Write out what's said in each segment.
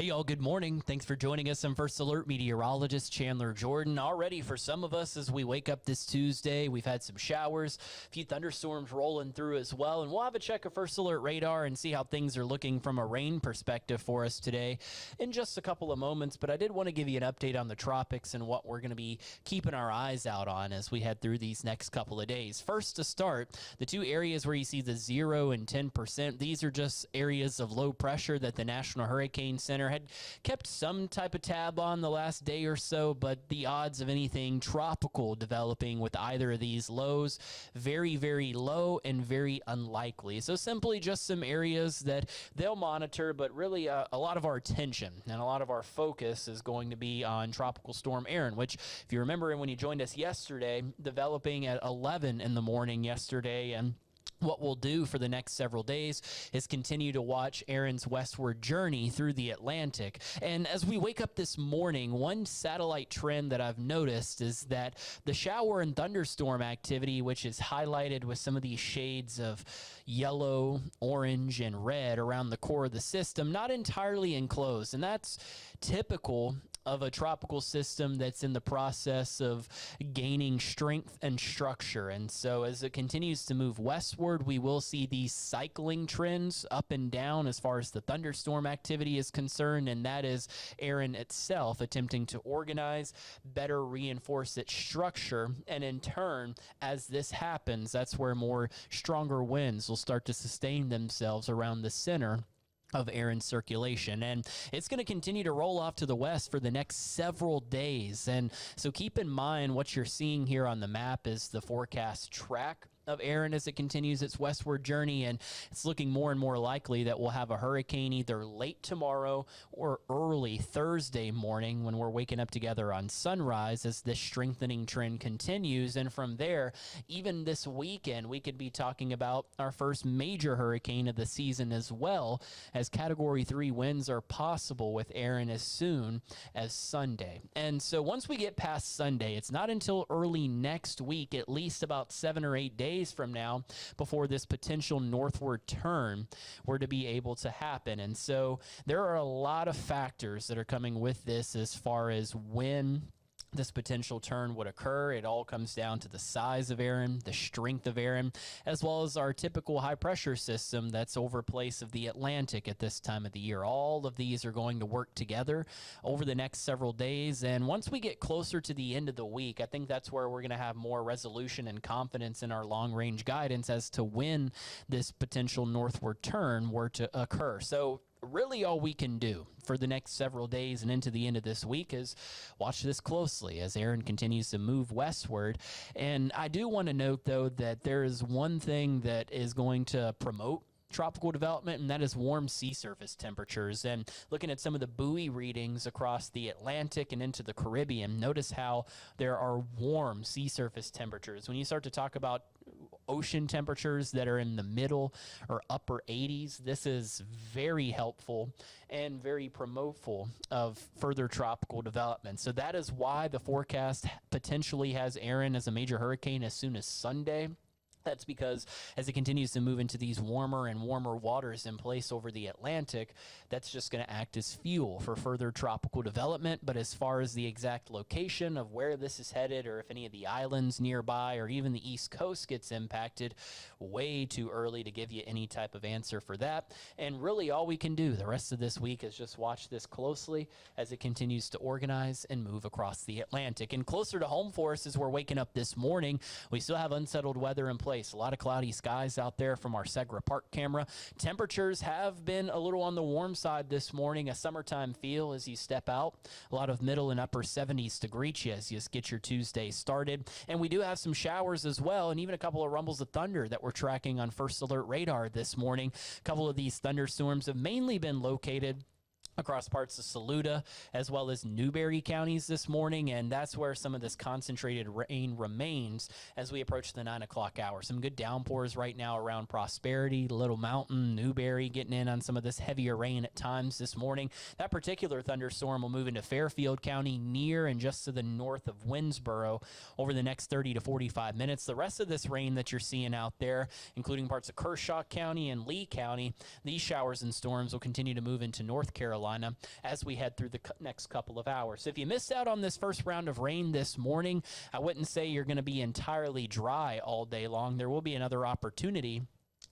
Hey y'all, good morning. Thanks for joining us. I'm First Alert meteorologist Chandlor Jordan. Already for some of us as we wake up this Tuesday, we've had some showers, a few thunderstorms rolling through as well, and we'll have a check of First Alert radar and see how things are looking from a rain perspective for us today in just a couple of moments. But I did want to give you an update on the tropics and what we're going to be keeping our eyes out on as we head through these next couple of days. First to start, the two areas where you see the 0 and 10%, these are just areas of low pressure that the National Hurricane Center had kept some type of tab on the last day or so, but the odds of anything tropical developing with either of these lows, very, very low and very unlikely. So simply just some areas that they'll monitor, but really a lot of our attention and a lot of our focus is going to be on Tropical Storm Erin, which, if you remember when you joined us yesterday, developing at 11 in the morning yesterday. And what we'll do for the next several days is continue to watch Erin's westward journey through the Atlantic. And as we wake up this morning, one satellite trend that I've noticed is that the shower and thunderstorm activity, which is highlighted with some of these shades of yellow, orange, and red around the core of the system, not entirely enclosed. And that's typical of a tropical system that's in the process of gaining strength and structure. And so as it continues to move westward, we will see these cycling trends up and down as far as the thunderstorm activity is concerned, and that is Erin itself attempting to organize, better reinforce its structure, and in turn, as this happens, that's where more stronger winds will start to sustain themselves around the center of Erin's circulation. And it's going to continue to roll off to the west for the next several days. And so keep in mind what you're seeing here on the map is the forecast track of Erin as it continues its westward journey, and it's looking more and more likely that we'll have a hurricane either late tomorrow or early Thursday morning when we're waking up together on sunrise as this strengthening trend continues. And from there, even this weekend, we could be talking about our first major hurricane of the season as well, as Category 3 winds are possible with Erin as soon as Sunday. And so once we get past Sunday, it's not until early next week, at least about 7 or 8 days from now, before this potential northward turn were to be able to happen. And so there are a lot of factors that are coming with this as far as when this potential turn would occur. It all comes down to the size of Erin, the strength of Erin, as well as our typical high pressure system that's over place of the Atlantic at this time of the year. All of these are going to work together over the next several days. And once we get closer to the end of the week, I think that's where we're going to have more resolution and confidence in our long range guidance as to when this potential northward turn were to occur. So really all we can do for the next several days and into the end of this week is watch this closely as Erin continues to move westward. And I do want to note, though, that there is one thing that is going to promote tropical development, and that is warm sea surface temperatures. And looking at some of the buoy readings across the Atlantic and into the Caribbean, notice how there are warm sea surface temperatures. When you start to talk about ocean temperatures that are in the middle or upper 80s, this is very helpful and very promoteful of further tropical development. So that is why the forecast potentially has Erin as a major hurricane as soon as Sunday. That's because as it continues to move into these warmer and warmer waters in place over the Atlantic, that's just going to act as fuel for further tropical development. But as far as the exact location of where this is headed, or if any of the islands nearby or even the East Coast gets impacted, way too early to give you any type of answer for that. And really all we can do the rest of this week is just watch this closely as it continues to organize and move across the Atlantic. And closer to home for us as we're waking up this morning, we still have unsettled weather in place. A lot of cloudy skies out there from our Segra Park camera. Temperatures have been a little on the warm side this morning, a summertime feel as you step out. A lot of middle and upper 70s to greet you as you get your Tuesday started. And we do have some showers as well, and even a couple of rumbles of thunder that we're tracking on First Alert radar this morning. A couple of these thunderstorms have mainly been located across parts of Saluda as well as Newberry counties this morning, and that's where some of this concentrated rain remains as we approach the 9 o'clock hour. Some good downpours right now around Prosperity, Little Mountain, Newberry, getting in on some of this heavier rain at times this morning. That particular thunderstorm will move into Fairfield County near and just to the north of Winnsboro over the next 30 to 45 minutes. The rest of this rain that you're seeing out there, including parts of Kershaw County and Lee County, these showers and storms will continue to move into North Carolina Carolina as we head through the next couple of hours. So if you missed out on this first round of rain this morning, I wouldn't say you're going to be entirely dry all day long. There will be another opportunity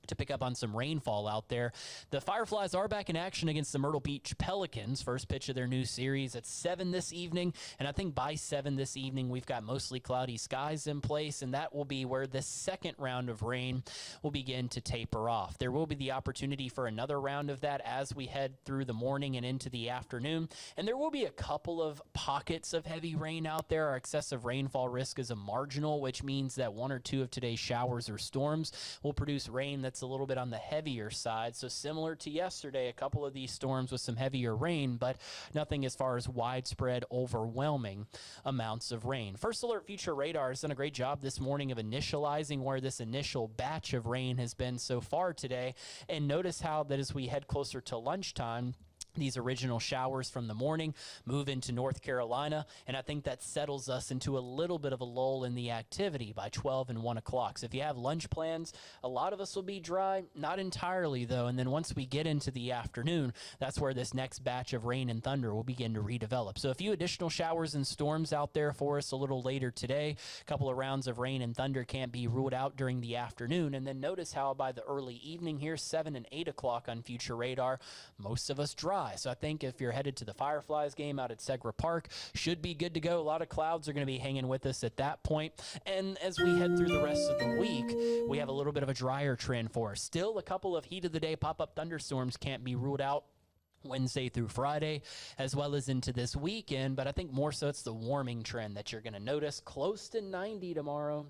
to pick up on some rainfall out there. The Fireflies are back in action against the Myrtle Beach Pelicans. First pitch of their new series at 7 this evening, and I think by 7 this evening we've got mostly cloudy skies in place, and that will be where the second round of rain will begin to taper off. There will be the opportunity for another round of that as we head through the morning and into the afternoon, and there will be a couple of pockets of heavy rain out there. Our excessive rainfall risk is a marginal, which means that one or two of today's showers or storms will produce rain that's a little bit on the heavier side. So similar to yesterday, a couple of these storms with some heavier rain, but nothing as far as widespread, overwhelming amounts of rain. First Alert Future Radar has done a great job this morning of initializing where this initial batch of rain has been so far today. And notice how that as we head closer to lunchtime, these original showers from the morning move into North Carolina, and I think that settles us into a little bit of a lull in the activity by 12 and 1 o'clock. So if you have lunch plans, a lot of us will be dry, not entirely though, and then once we get into the afternoon, that's where this next batch of rain and thunder will begin to redevelop. So a few additional showers and storms out there for us a little later today. A couple of rounds of rain and thunder can't be ruled out during the afternoon, and then notice how by the early evening here, 7 and 8 o'clock on Future Radar, most of us dry. So I think if you're headed to the Fireflies game out at Segra Park, should be good to go. A lot of clouds are going to be hanging with us at that point. And as we head through the rest of the week, we have a little bit of a drier trend for us. Still, a couple of heat of the day pop-up thunderstorms can't be ruled out Wednesday through Friday, as well as into this weekend. But I think more so it's the warming trend that you're going to notice. Close to 90 tomorrow.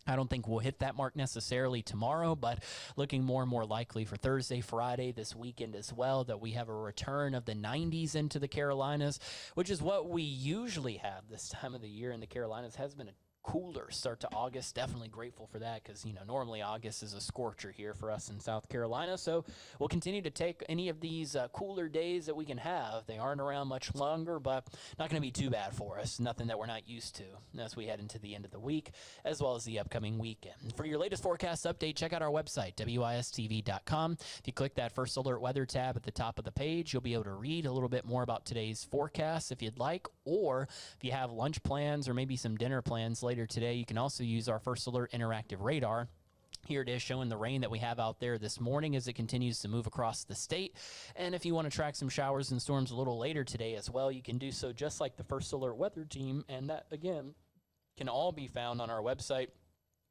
I don't think we'll hit that mark necessarily tomorrow, but looking more and more likely for Thursday, Friday, this weekend as well, that we have a return of the 90s into the Carolinas, which is what we usually have this time of the year in the Carolinas. Has been a cooler start to August. Definitely grateful for that because, normally August is a scorcher here for us in South Carolina. So we'll continue to take any of these cooler days that we can have. They aren't around much longer, but not going to be too bad for us. Nothing that we're not used to as we head into the end of the week, as well as the upcoming weekend. For your latest forecast update, check out our website, wistv.com. If you click that First Alert Weather tab at the top of the page, you'll be able to read a little bit more about today's forecast if you'd like, or if you have lunch plans or maybe some dinner plans later today, you can also use our First Alert Interactive Radar. Here it is showing the rain that we have out there this morning as it continues to move across the state. And if you want to track some showers and storms a little later today as well, you can do so just like the First Alert Weather Team. And that, again, can all be found on our website,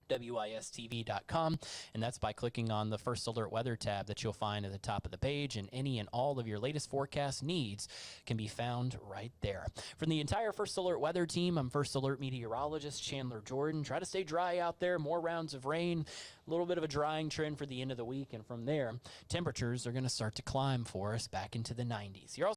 wistv.com, and that's by clicking on the First Alert Weather tab that you'll find at the top of the page, and any and all of your latest forecast needs can be found right there. From the entire First Alert Weather Team, I'm First Alert Meteorologist Chandlor Jordan. Try to stay dry out there, more rounds of rain, a little bit of a drying trend for the end of the week, and from there, temperatures are going to start to climb for us back into the 90s. You're also